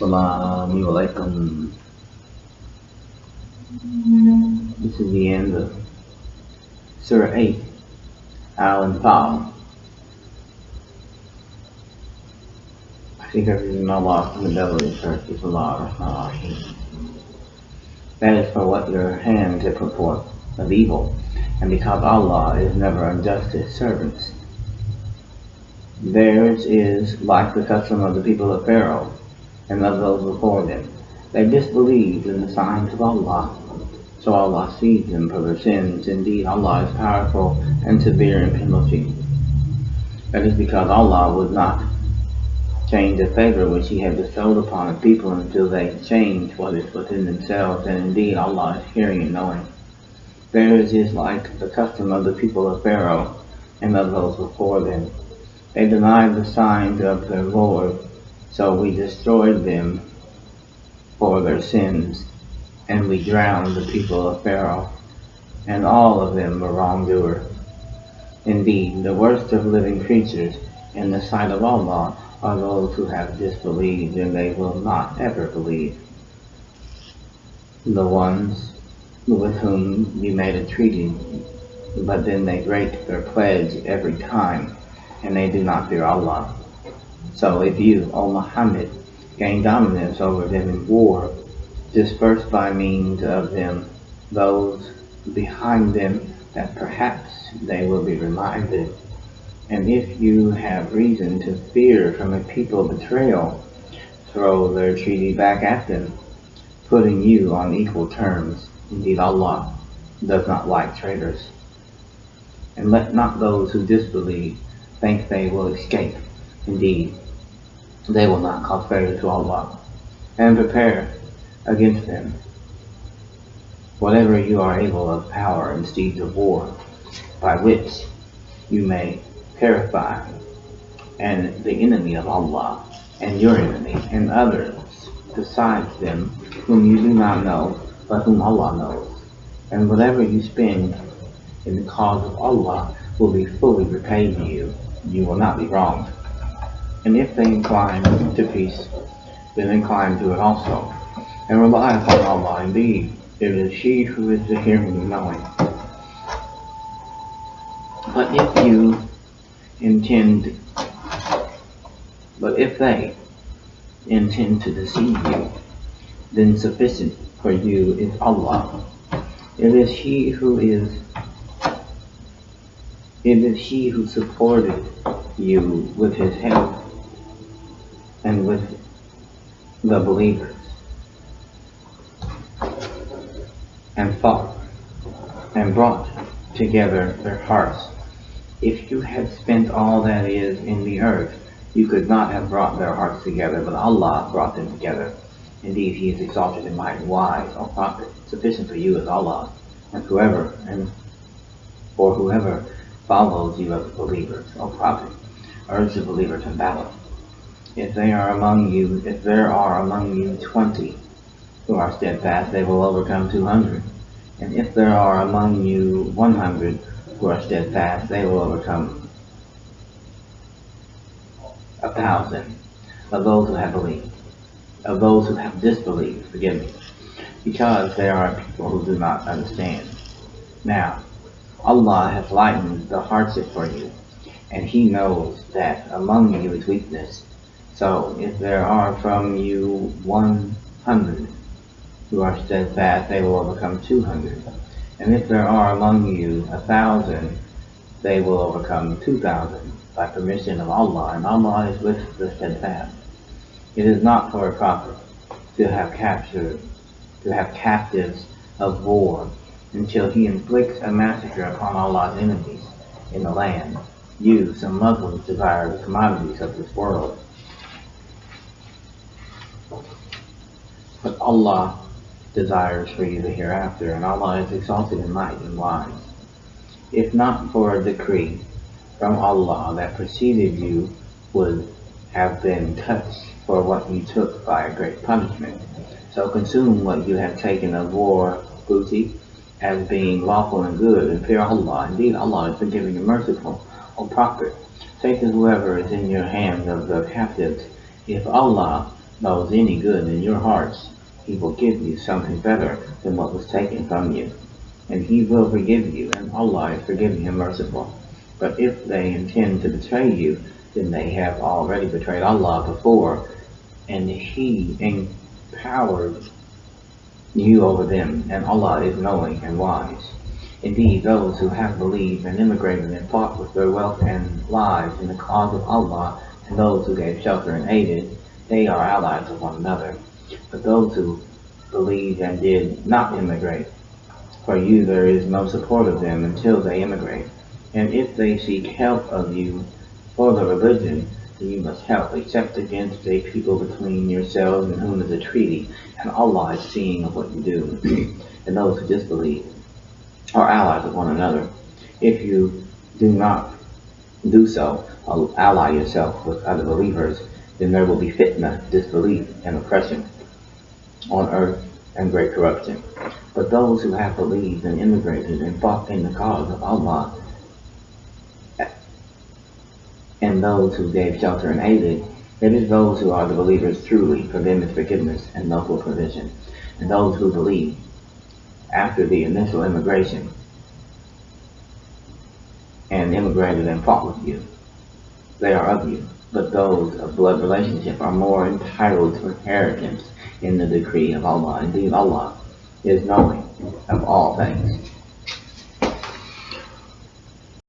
Assalamu alaikum. This is the end of surah 8, al-Anfal. I think everything Allah from the devil is church is Allah Rahim. That is for what your hands have put forth of evil, and because Allah is never unjust to his servants. Theirs is like the custom of the people of Pharaoh and of those before them. They disbelieved in the signs of Allah, so Allah seized them for their sins. Indeed, Allah is powerful and severe in penalty. That is because Allah would not change the favor which he had bestowed upon a people until they change what is within themselves, and indeed Allah is hearing and knowing. Theirs is like the custom of the people of Pharaoh and of those before them. They denied the signs of their Lord, so we destroyed them for their sins, and we drowned the people of Pharaoh, and all of them were wrongdoers. Indeed, the worst of living creatures in the sight of Allah are those who have disbelieved, and they will not ever believe. The ones with whom you made a treaty, but then they break their pledge every time, and they do not fear Allah. So if you, O Muhammad, gain dominance over them in war, disperse by means of them those behind them, that perhaps they will be reminded. And if you have reason to fear from a people betrayal, throw their treaty back at them, putting you on equal terms. Indeed, Allah does not like traitors. And let not those who disbelieve think they will escape. Indeed, they will not cause failure to Allah. And prepare against them whatever you are able of power and steeds of war, by which you may terrify and the enemy of Allah, and your enemy, and others besides them whom you do not know, but whom Allah knows. And whatever you spend in the cause of Allah will be fully repaid to you. You will not be wronged. And if they incline to peace, then incline to it also, and rely upon Allah. Indeed, it is He who is the hearing and knowing. But if they intend to deceive you, then sufficient for you is Allah. It is He who supported you with His help and with the believers, and fought and brought together their hearts. If you had spent all that is in the earth, you could not have brought their hearts together, but Allah brought them together. Indeed, He is exalted in might and wise. O Prophet, sufficient for you is Allah, and whoever follows you as believers. O Prophet, urge the believers in battle. If there are among you 20 who are steadfast, they will overcome 200. And if there are among you 100 who are steadfast, they will overcome 1,000 of those who have disbelieved, because there are people who do not understand. Now, Allah has lightened the hardship for you, and He knows that among you is weakness. So, if there are from you 100 who are steadfast, they will overcome 200. And if there are among you 1,000, they will overcome 2,000 by permission of Allah, and Allah is with the steadfast. It is not for a prophet to have captives of war until he inflicts a massacre upon Allah's enemies in the land. You, some Muslims, desire the commodities of this world, but Allah desires for you the hereafter, and Allah is exalted in might and wise. If not for a decree from Allah that preceded you would have been touched for what you took by a great punishment. So consume what you have taken of war booty as being lawful and good, and fear Allah. Indeed, Allah is forgiving and merciful. O Prophet, take whoever is in your hand of the captives, if Allah knows any good in your hearts, he will give you something better than what was taken from you, and he will forgive you, and Allah is forgiving and merciful. But if they intend to betray you, then they have already betrayed Allah before, and he empowered you over them, and Allah is knowing and wise. Indeed, those who have believed and immigrated and fought with their wealth and lives in the cause of Allah, and those who gave shelter and aided, they are allies of one another. But those who believed and did not immigrate, for you there is no support of them until they immigrate. And if they seek help of you for the religion, then you must help, except against a people between yourselves and whom is a treaty, and Allah is seeing of what you do. And those who disbelieve are allies of one another. If you do not do so, ally yourself with other believers, then there will be fitna, disbelief, and oppression on earth and great corruption. But those who have believed and immigrated and fought in the cause of Allah, and those who gave shelter and aided, it is those who are the believers truly, for them is forgiveness and local provision. And those who believe after the initial immigration and immigrated and fought with you, they are of you. But those of blood relationship are more entitled to inheritance in the decree of Allah. Indeed, Allah is knowing of all things.